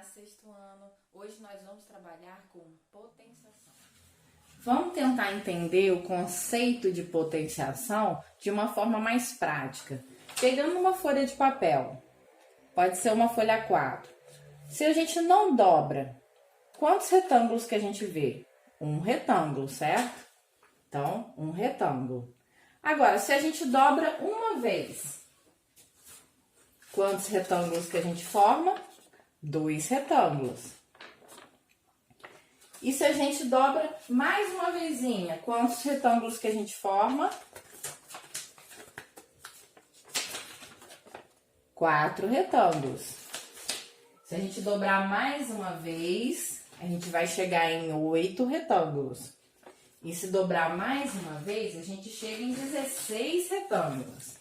sexto ano. Hoje nós vamos trabalhar com potenciação. Vamos tentar entender o conceito de potenciação de uma forma mais prática. Pegando uma folha de papel, pode ser uma folha A4. Se a gente não dobra, quantos retângulos que a gente vê? Um retângulo, certo? Então, um retângulo. Agora, se a gente dobra uma vez, quantos retângulos que a gente forma? 2 retângulos. E se a gente dobra mais uma vezinha, quantos retângulos que a gente forma? 4 retângulos. Se a gente dobrar mais uma vez, a gente vai chegar em 8 retângulos. E se dobrar mais uma vez, a gente chega em 16 retângulos.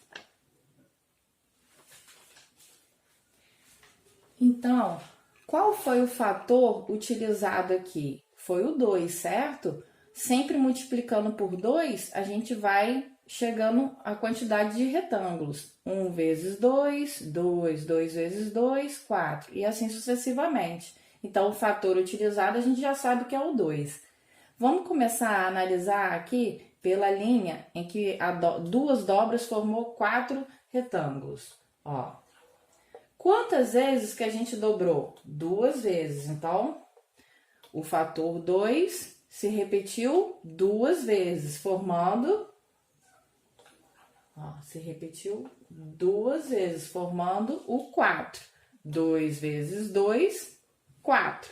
Então, qual foi o fator utilizado aqui? Foi o 2, certo? Sempre multiplicando por 2, a gente vai chegando à quantidade de retângulos. 1 vezes 2, 2 vezes 2, 4. E assim sucessivamente. Então, o fator utilizado a gente já sabe que é o 2. Vamos começar a analisar aqui pela linha em que duas dobras formou 4 retângulos. Ó. Quantas vezes que a gente dobrou? 2 vezes. Então, o fator 2 se repetiu 2 vezes, formando... Ó, se repetiu 2 vezes, formando o 4. 2 vezes 2, 4.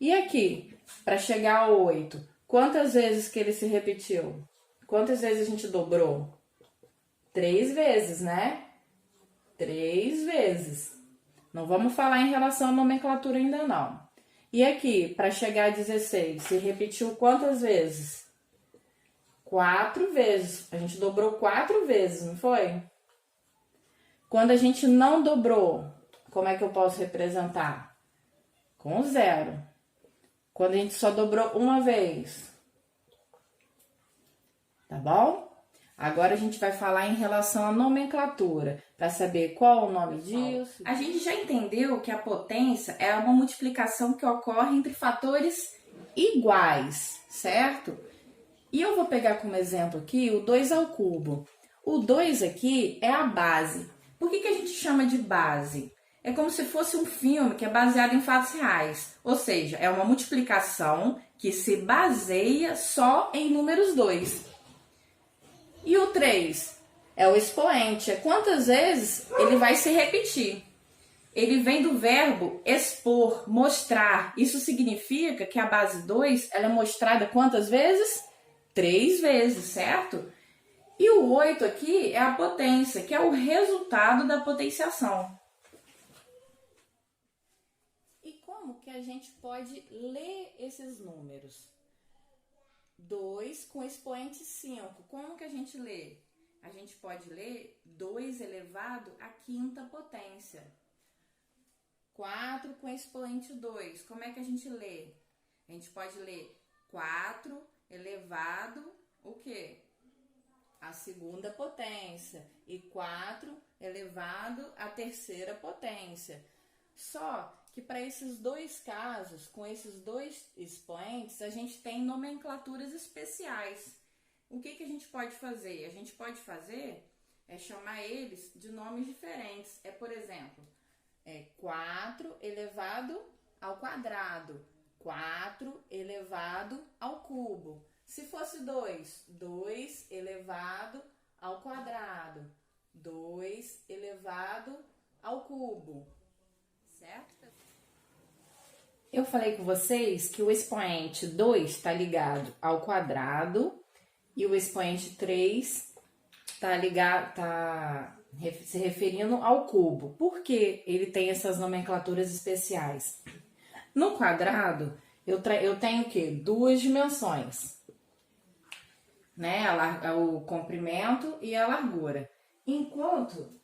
E aqui, para chegar ao 8, quantas vezes que ele se repetiu? Quantas vezes a gente dobrou? 3 vezes, né? 3 vezes. Não vamos falar em relação à nomenclatura ainda não. E aqui, para chegar a 16, se repetiu quantas vezes? 4 vezes. A gente dobrou 4 vezes, não foi? Quando a gente não dobrou, como é que eu posso representar? Com 0. Quando a gente só dobrou uma vez. Tá bom? Agora a gente vai falar em relação à nomenclatura, para saber qual o nome disso. A gente já entendeu que a potência é uma multiplicação que ocorre entre fatores iguais, certo? E eu vou pegar como exemplo aqui o 2 ao cubo. O 2 aqui é a base. Por que a gente chama de base? É como se fosse um filme que é baseado em fatos reais. Ou seja, é uma multiplicação que se baseia só em números 2. E o 3 é o expoente. É quantas vezes ele vai se repetir. Ele vem do verbo expor, mostrar. Isso significa que a base 2 ela é mostrada quantas vezes? 3 vezes, certo? E o 8 aqui é a potência, que é o resultado da potenciação. E como que a gente pode ler esses números? 2 com expoente 5. Como que a gente lê? A gente pode ler 2 elevado à quinta potência. 4 com expoente 2. Como é que a gente lê? A gente pode ler 4 elevado, o quê? A segunda potência. E 4 elevado à terceira potência. Só que para esses dois casos, com esses dois expoentes, a gente tem nomenclaturas especiais. O que a gente pode fazer? A gente pode fazer chamar eles de nomes diferentes. Por exemplo, 4 elevado ao quadrado, 4 elevado ao cubo. Se fosse 2, 2 elevado ao quadrado, 2 elevado ao cubo. Certo? Eu falei com vocês que o expoente 2 está ligado ao quadrado e o expoente 3 está se referindo ao cubo. Por que ele tem essas nomenclaturas especiais? No quadrado, eu tenho o quê? 2 dimensões, né? O comprimento e a largura. Enquanto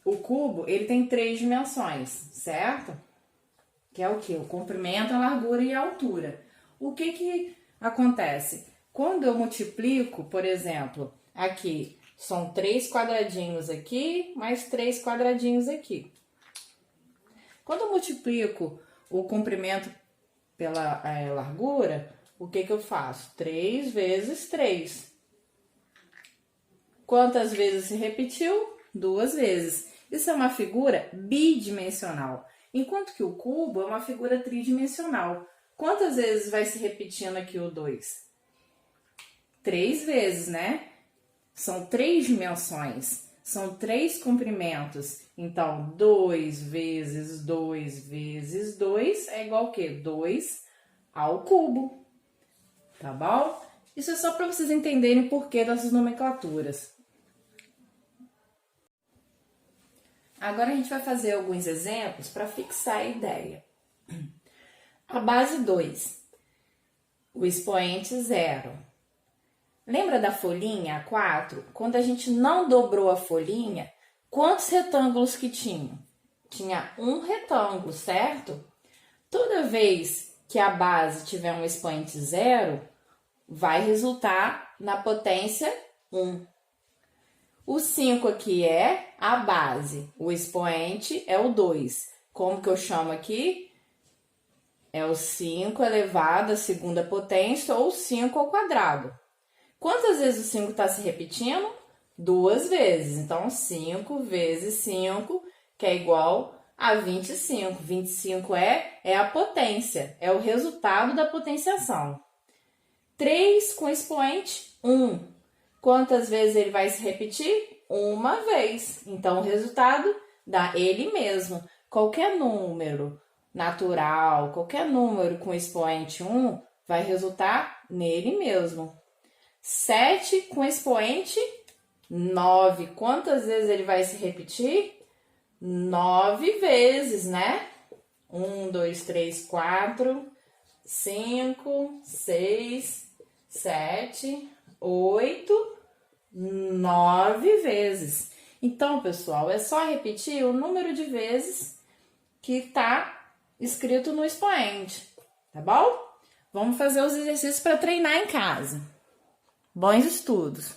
o cubo, ele tem 3 dimensões, certo? Que é o quê? O comprimento, a largura e a altura. O que acontece? Quando eu multiplico, por exemplo, aqui, são 3 quadradinhos aqui, mais 3 quadradinhos aqui. Quando eu multiplico o comprimento pela largura, o que eu faço? 3 vezes 3. Quantas vezes se repetiu? 2 vezes. Isso é uma figura bidimensional, enquanto que o cubo é uma figura tridimensional. Quantas vezes vai se repetindo aqui o 2? 3 vezes, né? São 3 dimensões, são 3 comprimentos. Então, 2 vezes 2 vezes 2 é igual a quê? 2 ao cubo, tá bom? Isso é só para vocês entenderem o porquê dessas nomenclaturas. Agora a gente vai fazer alguns exemplos para fixar a ideia. A base 2, o expoente 0. Lembra da folhinha 4? Quando a gente não dobrou a folhinha, quantos retângulos que tinha? Tinha um retângulo, certo? Toda vez que a base tiver um expoente 0, vai resultar na potência 1. O 5 aqui é a base, o expoente é o 2. Como que eu chamo aqui? É o 5 elevado à segunda potência ou 5 ao quadrado. Quantas vezes o 5 está se repetindo? 2 vezes. Então, 5 vezes 5, que é igual a 25. 25 é a potência, é o resultado da potenciação. 3 com expoente 1. Quantas vezes ele vai se repetir? Uma vez. Então, o resultado dá ele mesmo. Qualquer número natural, qualquer número com expoente 1 vai resultar nele mesmo. 7 com expoente 9. Quantas vezes ele vai se repetir? 9 vezes, né? 1, 2, 3, 4, 5, 6, 7, 8, 9 vezes. Então, pessoal, é só repetir o número de vezes que está escrito no expoente, tá bom? Vamos fazer os exercícios para treinar em casa. Bons estudos!